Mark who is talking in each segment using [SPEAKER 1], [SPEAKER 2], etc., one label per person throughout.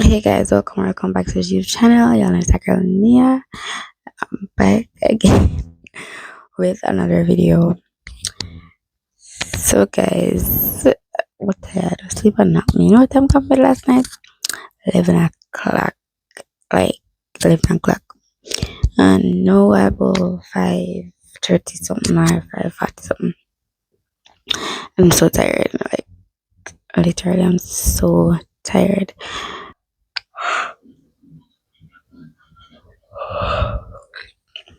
[SPEAKER 1] Hey guys, welcome back to the YouTube channel. Y'all know it's that girl Nia. I'm back again with another video. So guys, what tired of sleep and not me. You know what time come bed last night? 11 o'clock. Like 11 o'clock. And no about 5:30 something or 5:40 something. I'm so tired. Like literally I'm so tired.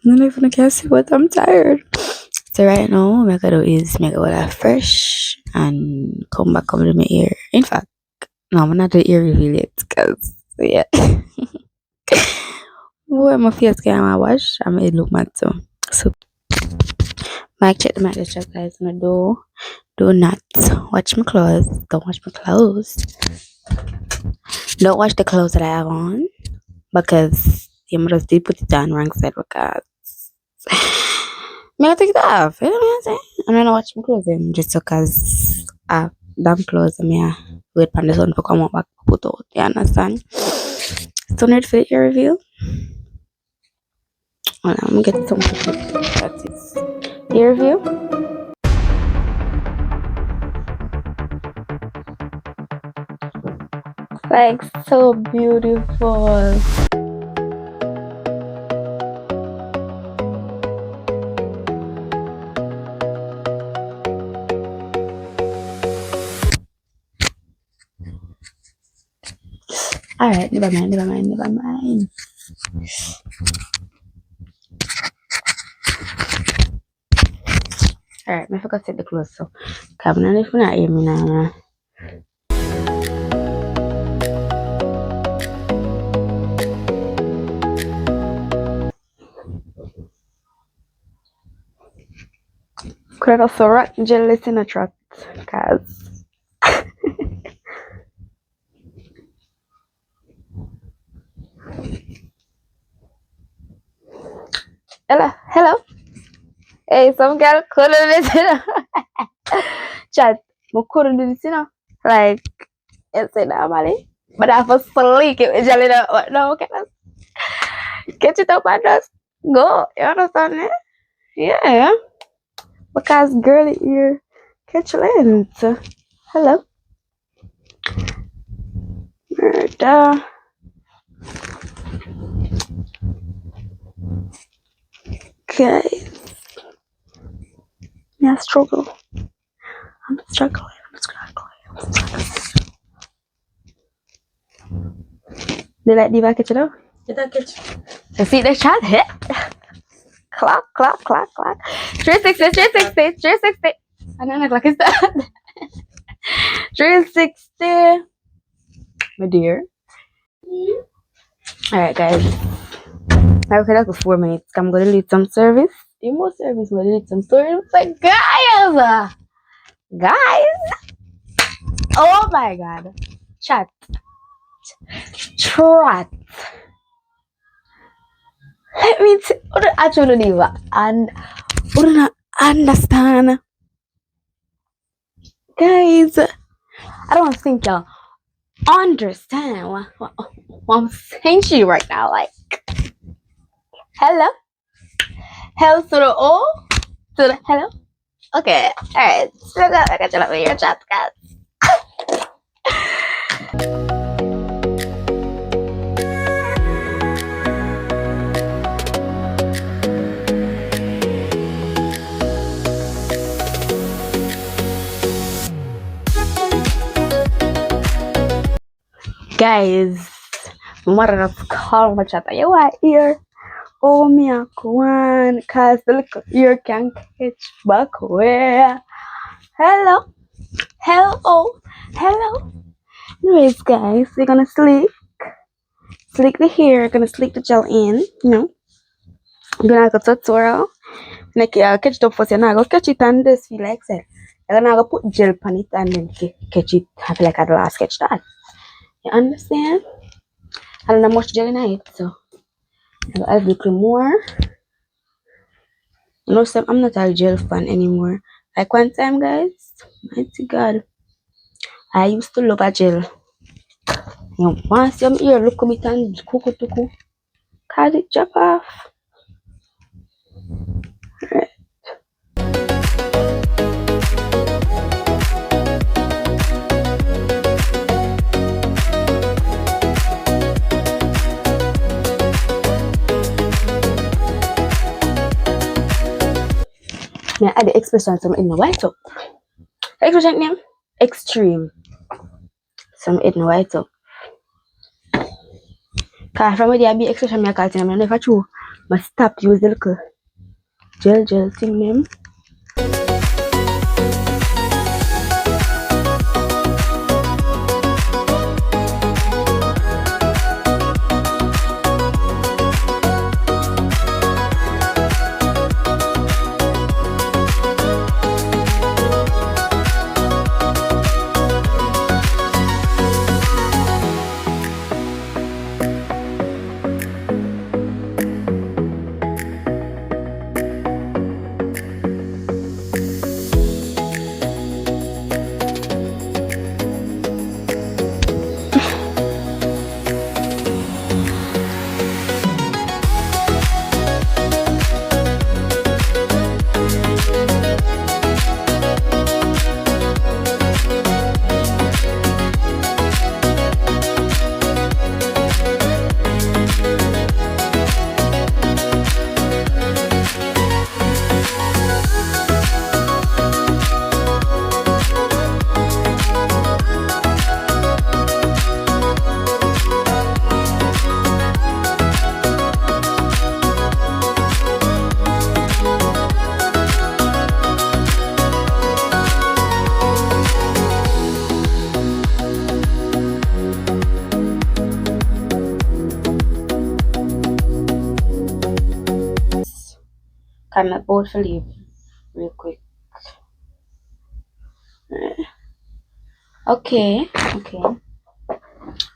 [SPEAKER 1] I don't even can see what I'm tired. So right now, what I gotta do is make it all fresh and come back over to my ear. In fact, no, I'm not the ear reveal yet, cause yeah. When my face can wash, I'm gonna look mad too. So, mic check the mic check, guys. No, do not watch my clothes. Don't watch my clothes. Don't watch the clothes that I have on because you must did put it down wrong side because. I take it off. You know what I'm saying? I'm gonna watch my clothes them just because damn clothes me wait for the sun to come out back put out. You understand? So need for the ear review. Hold on, I'm gonna get something. That's it. Ear review. Like so beautiful. Alright, never mind. Alright, I forgot to set the clothes so come on if you not hear me now. Could have also rat jealous in a trot cause hello. Hey, some girl couldn't listen. Chat, I couldn't listen. Like, it's normally. But I was sleep. It was jelly. No, catch it up and just go. You understand me? Yeah. Because girly ear catch lens. Hello. Murder. Guys. Yeah, struggle. I'm struggling. They like Diva catch it up? You see the chat hit? Clock. 360. And then clock is that. 360. My dear. Alright, guys. Now we can go 4 minutes. I'm gonna lead some service. More service, we're gonna lead some story. It's like, guys! Oh my god. Chat. Trot. Let me actually leave and wouldn't understand. Guys, I don't think y'all understand what I'm saying to you right now. Like, hello to the O to the hello. Okay, alright. So I got you with your chat, guys. Guys, mara call my chat. You are here. Oh me a one cause the little ear can catch back where. Hello. Anyways, guys, we're gonna sleek the hair, gonna sleek the gel in, you know. I'm gonna go tutorial. Like I'll catch it up first, and I go catch it and just feel like that. And then I go put gel on it and then catch it. I feel like I'd last catch that. You understand? I don't know much gel in it, so I'll add a little more. You know, I'm not a gel fan anymore. Like one time, guys, mighty God, I used to love a gel. You want some ear look a bit and cuckoo tuku. Cause it drop off. Right. Now add the expression some in the white up. Expression name extreme. Some in the white up. Cause from where they be expression me I call them, I never true. But stop use the little gel thing name. I'm about to leave real quick. Okay.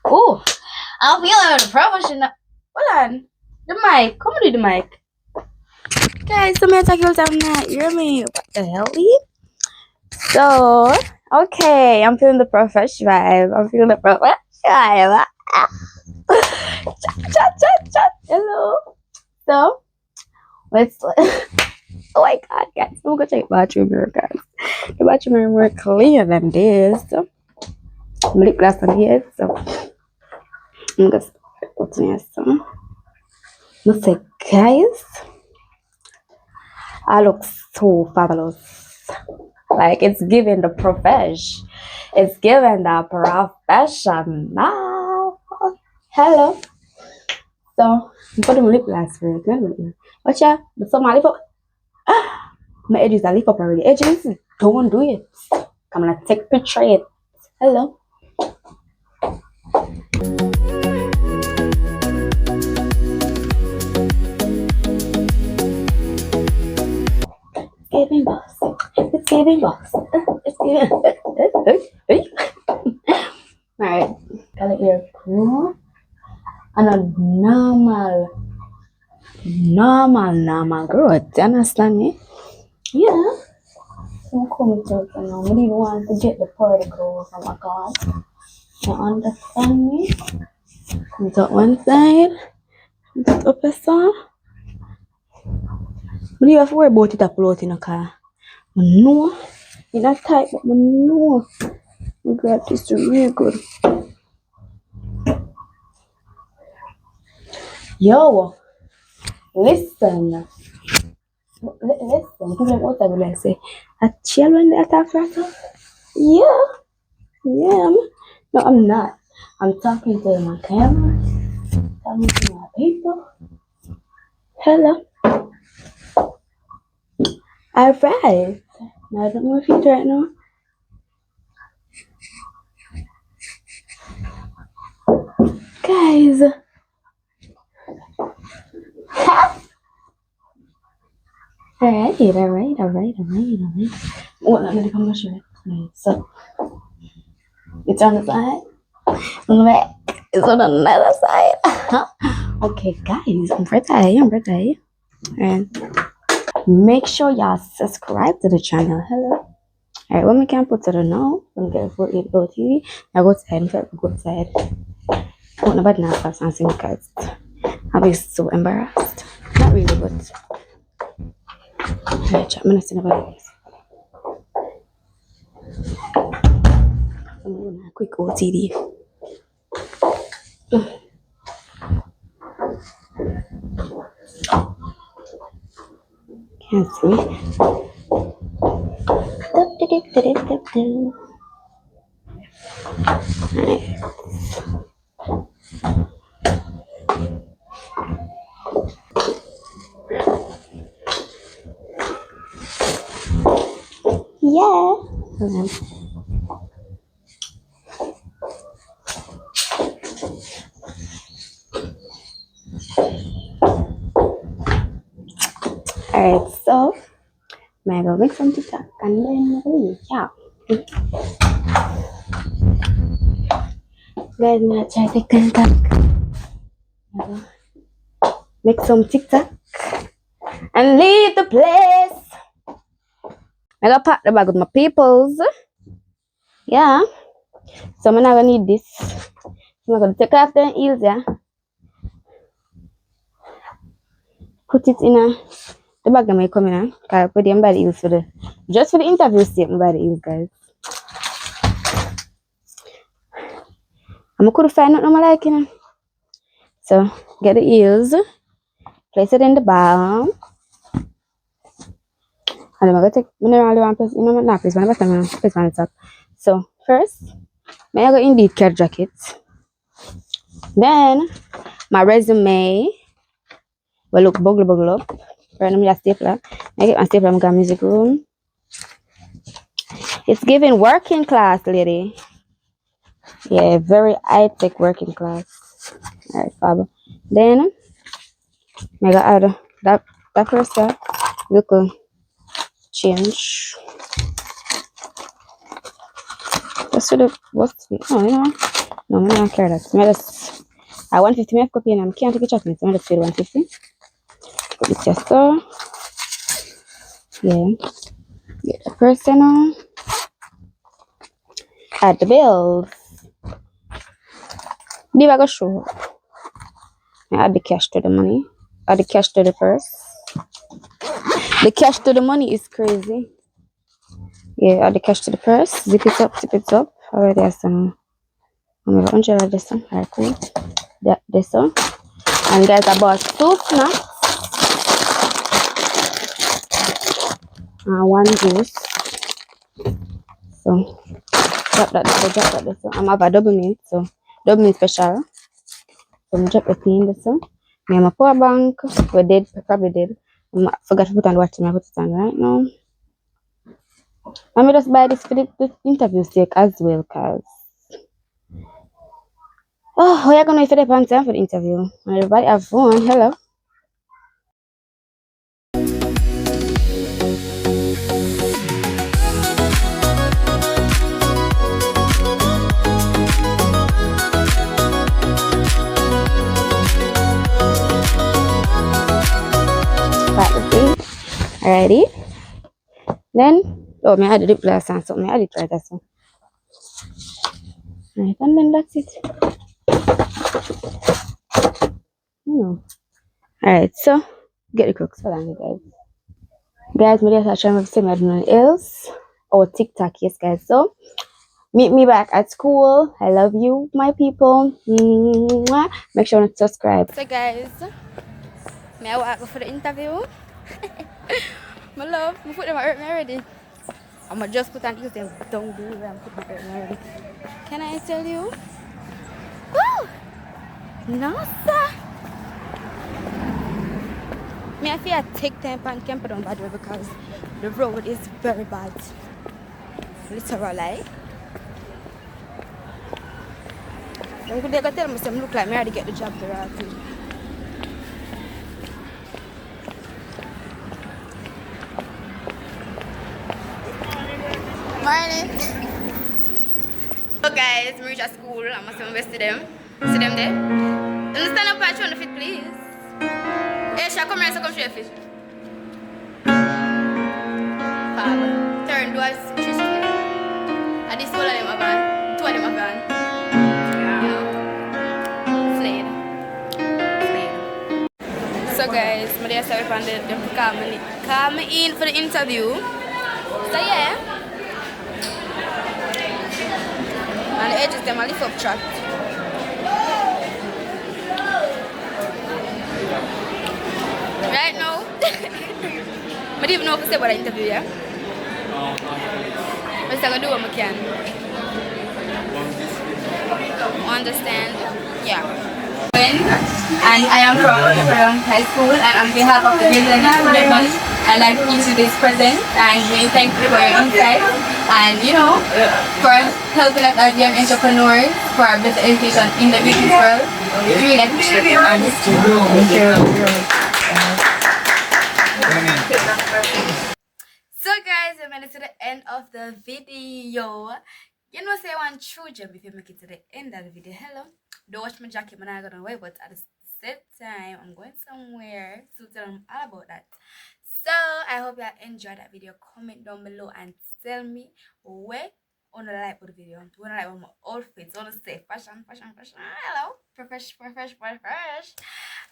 [SPEAKER 1] Oh, I'm feeling professional. Hold on. The mic. Come on, do the mic. Guys, so I'm talking about that. You hear me? What the hell, Lee? So, okay. I'm feeling the professional vibe. Chat. Hello. So, let's. Oh my god, guys. I'm gonna take bathroom mirror, guys. The bathroom mirror more cleaner than this. So, my lip gloss on here. So, I'm gonna put in here some. Let's say, guys, I look so fabulous. Like, it's giving the profession. It's giving the professional. Hello. So, I'm putting my lip gloss very good. Watch out. The summer lip up. My edges are lip up already. Edges, don't do it. I'm gonna take picture it. Hello. It's giving boss. It's giving boss. It's giving. Alright. Color ear cool. And a normal growth. Do you understand me? Yeah. So come to now. We didn't want to get the particle from a god. You understand me? Come to one side. Come to the upper side. But you have to worry about it upload in a car. No. It's not tight, but no. We got this really good. Yo. Listen. What I will say? A chill when they attack rattle? Yeah. No, I'm not. I'm talking to my camera. Talking to my people. Hello. Alright. Now I don't know if it's right now. Guys. Alright. What I'm gonna come and show you. So it's on the side. On the back. It's on another side. Okay, guys, I'm ready. And make sure y'all subscribe to the channel. Hello. Alright, what we can put it on now? I'm going to put it on TV. I go outside, go outside. Oh, nobody knows fast and sing because I'll be so embarrassed. Not really, but alright, I'm not see nobody else. I'm going to quick OTD. Can't see. Yeah. Alright, so I'm gonna make some TikTok and then we'll yeah. Guys, I'm gonna try to TikTok. Make some TikTok and leave the place. I gotta pack the bag with my peoples. Yeah. So I'm not gonna need this. I'm gonna take off the heels, yeah. Put it in the bag that may come in. I put them by the heels for just for the interview statement by the heels, guys. I could find out no more like, you know. So get the heels, place it in the bag. And I'm gonna take mineral one place, you know, not place one, but I'm gonna place one on the top. So first, I go indeed care jacket. Then my resume will look buggle up. Right, I'm gonna stapler. I get my stapler, I'm gonna music room. It's giving working class, lady. Yeah, very high-tech working class. Alright, fab. Then I gotta add that first little change. Just for the what's the oh, you know? No, I don't care that. I 150 make copy and I can't take a chocolate, so I just feel 150. Put it just so. Yeah. Get the personal. Add the bills. Leave I go show. I add the cash to the money. Add the cash to the purse. The cash to the money is crazy. Yeah, add the cash to the purse. Zip it up. Alright, there's some. I'm gonna 100 of this one. Alright, cool. This one. And guys, I bought 2 snacks. And 1 juice. So drop that this one. I'm have a double mint, so double mint special. So I'm drop the thing in this one. I have my power bank. We did, probably did. I forgot to put on watch. I put it on right now. I'm gonna just buy this for the interview sake as well, cause oh, we are gonna wait for the time for the interview. Everybody have fun. Hello. Alrighty. Then, oh, I add the lip gloss and something. I add it right as well. Alright, and then that's it. Alright, so get the crooks. Hold on, guys. Guys, my dear, trying to say my else or TikTok, yes, guys. So meet me back at school. I love you, my people. Mwah. Make sure to subscribe. So, guys, may I walk for the interview? My love, I put them on me already. I'm gonna just put on use them. Don't do them. Put my me already. Can I tell you? Woo! No, sir. I feel I take time and camp down bad way because the road is very bad. Literally. They go tell me some look like me already get the job there too. Morning. So guys, we reach at school. I must invest to them. See them there? Stand up and show the fit, please. Hey, Sha, come here, so come show your fit. Turn, do I see And this whole of them have on. Two of them have on. Slade. So guys, my dear sorry for them call me in for the interview. So yeah. And the edges them a lift up chat. Right now. I don't even know if I say about the interview, yeah? I'm still gonna do what I can. Understand? Yeah. And I am from high school, and on behalf of the building students, I'd like to issue this present and we thank you for your insight and for helping us as young entrepreneurs for our better education in the business world. We really appreciate your honesty. So guys, we made it to the end of the video. You know, say one true gem if you make it to the end of the video. Hello, don't watch my jacket, I'm not gonna wait, but at the same time, I'm going somewhere to tell them all about that. So I hope you enjoyed that video. Comment down below and tell me where on the like for the video. Do you like my outfits? Want to say fashion? Hello, fresh.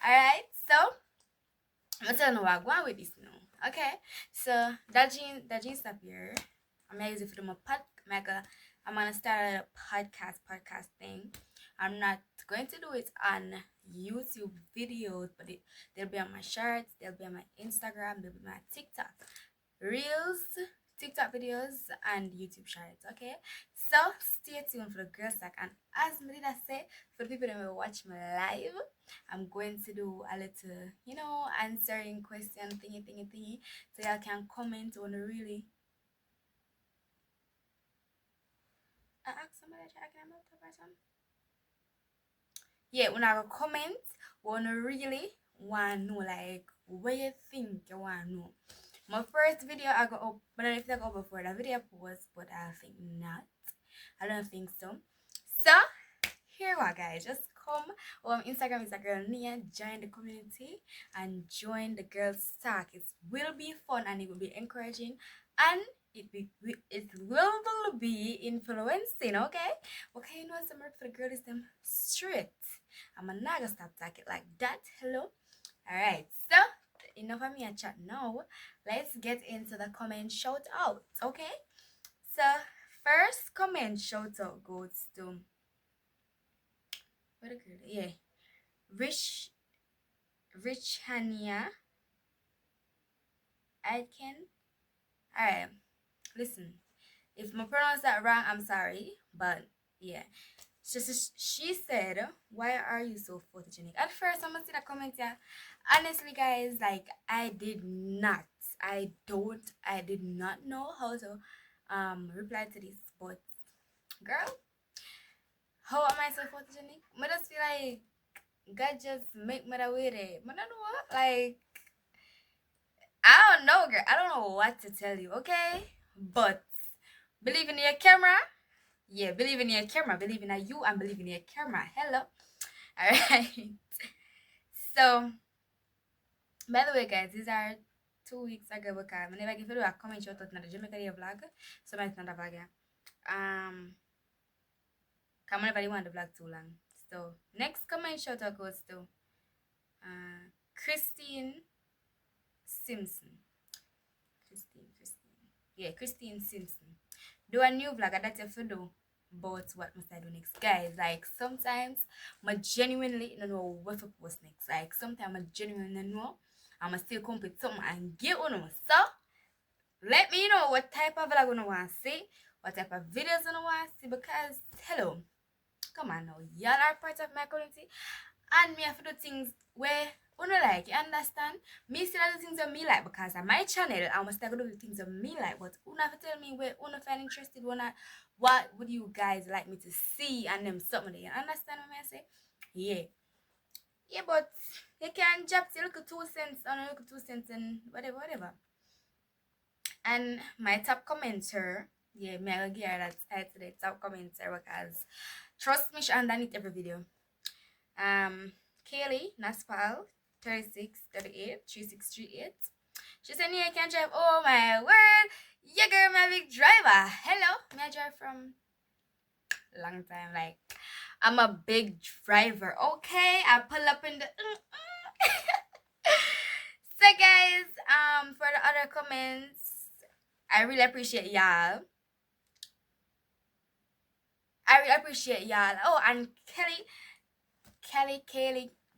[SPEAKER 1] Alright, so I'm telling you what I'm going with this now. Okay, so that jeans stop here. I'm gonna use it for I'm gonna start a podcast thing. I'm not going to do it on YouTube videos, but they'll be on my shirts, they'll be on my Instagram, they'll be on my TikTok reels, TikTok videos, and YouTube shirts. Okay, so stay tuned for the girl stack. And as me did I say, for the people that will watch me live, I'm going to do a little, answering question thingy, so y'all can comment on the really. I ask somebody to check them out the person. Yeah, when I go comment, wanna really want to know like what you think you want to know. My first video I got up, but I don't think I got before the video post, but I think not. I don't think so. So here we are, guys. Just come on Instagram is GRWM, join the community and join the girls talk. It will be fun and it will be encouraging and it will be influencing. Okay, some work for the girl is them straight. I'm not gonna stop talking like that. Hello. Alright, so enough of me a chat now. Let's get into the comment shout out. Okay, so first comment shout out goes to what a girl, yeah, Richania. I can. Alright, listen, if I pronounce that wrong, I'm sorry, but yeah. She said, why are you so photogenic? At first, I'm gonna see that comment here. Honestly, guys, like I did not know how to reply to this, but girl, how am I so photogenic? I just feel like God just make me that way there. I don't know what, like I don't know, girl. I don't know what to tell you, okay? But believe in your camera. Yeah, believe in your camera. Believe in you and believe in your camera. Hello. Alright. So, by the way, guys, these are 2 weeks ago because whenever I give you a comment shout out in the Jamaica Day vlog, so it's not a vlog. Come whenever you want the vlog too long. So, next comment shout out goes to Christine Simpson. Christine Simpson. Do a new vlog that's if you do. But what must I do next, guys? Like sometimes I genuinely don't know what to post next. Like sometimes I genuinely don't know. I'ma still come with something and get on them. So let me know what type of vlog you want to see, what type of videos you want to see, because hello, come on now, y'all are part of my community and me have to do things where you like, you understand? Me still do things that me like because on my channel I must do the things that me like, but you have to tell me where you find interested, what would you guys like me to see and them something. You understand what I say? Yeah, but you can drop a little 2 cents on a little 2 cents and whatever. And my top commenter, yeah, me I give her that title today, top commenter, because trust me, she underneath every video. Kaylee Naspal 3638 3638. She said, "Nia, can drive." Oh my word. Yeah, girl, my big driver. Hello. May I drive from long time. Like, I'm a big driver. Okay. I pull up in the So guys, for the other comments, I really appreciate y'all. Oh, and Kelly,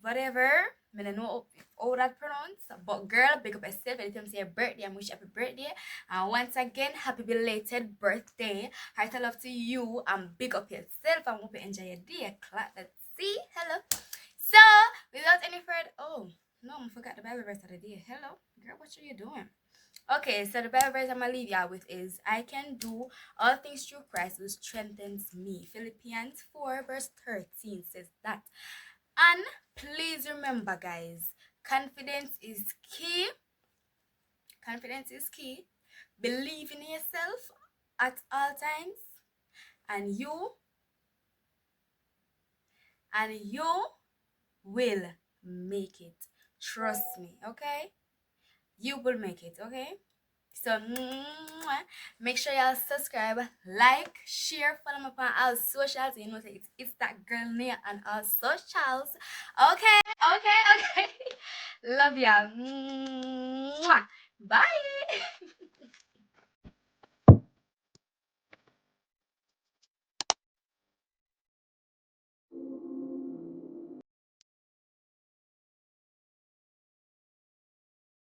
[SPEAKER 1] whatever. I don't know how that pronounced. But girl, big up yourself. Anytime say your birthday, I wish you happy birthday. And once again, happy belated birthday. Heart of love to you. And big up yourself. I hope you enjoy your day. Clap. Let's see. Hello. So, without any further, oh no, I forgot the Bible verse of the day. Hello, girl, what are you doing? Okay, so the Bible verse I'm gonna leave y'all with is, "I can do all things through Christ who strengthens me." Philippians 4 verse 13 says that. And please remember, guys, confidence is key. Confidence is key. Believe in yourself at all times, and you will make it. Trust me, okay? You will make it, okay? So, make sure y'all subscribe, like, share, follow me on all socials. You know, it's that girl Nia on all socials. Okay. Love y'all. Bye.